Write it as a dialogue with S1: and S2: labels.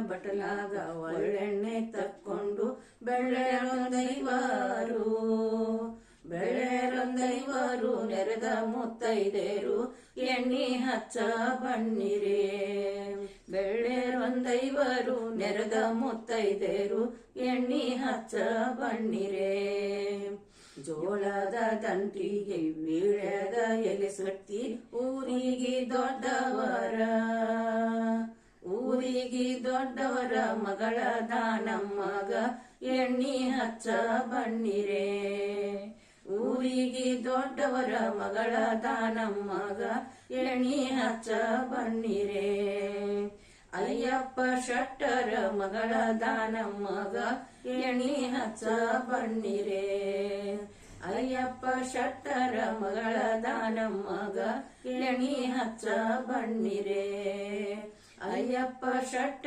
S1: ಬಟಲಾಗ ಒಳ್ಳೆಣ್ಣೆ ತಕ್ಕೊಂಡು ಬೆಳ್ಳೆರೊಂದೈವಾರು ನೆರೆದ ಮುತ್ತೈದೇರು ಎಣ್ಣಿ ಹಚ್ಚ ಬಣ್ಣಿರೇ. ಬೆಳ್ಳೆರೊಂದೈವರು ನೆರೆದ ಮುತ್ತೈದೇರು ಎಣ್ಣಿ ಹಚ್ಚ ಬಣ್ಣಿರೇ. ಜೋಳದ ದಂಟಿಗೆ ವೀಳ್ಯದ ಎಲೆ ಸುತ್ತಿ ಊರಿಗೆ ದೊಡ್ಡವರ ಮಗಳ ದಾನಮ್ಮಗ ಎಣ್ಣಿ ಹಚ್ಚ ಬಣ್ಣಿರೇ. ಊರಿಗೆ ದೊಡ್ಡವರ ಮಗಳ ದಾನಮ್ಮಗ ಎಣ್ಣಿ ಹಚ್ಚ ಬಣ್ಣಿರೇ. ಅಯ್ಯಪ್ಪ ಶೆಟ್ಟರ ಮಗಳ ದಾನಮ್ಮಗ ಎಣ್ಣಿ ಹಚ್ಚ ಬಣ್ಣಿರೇ. ಅಯ್ಯಪ್ಪ ಶೆಟ್ಟರ ಮಗಳ ದಾನಮ್ಮಗ ಎಣ್ಣಿ ಹಚ್ಚ ಬಣ್ಣಿರೇ. ಅಯ್ಯಪ್ಪ ಶೆಟ್ಟ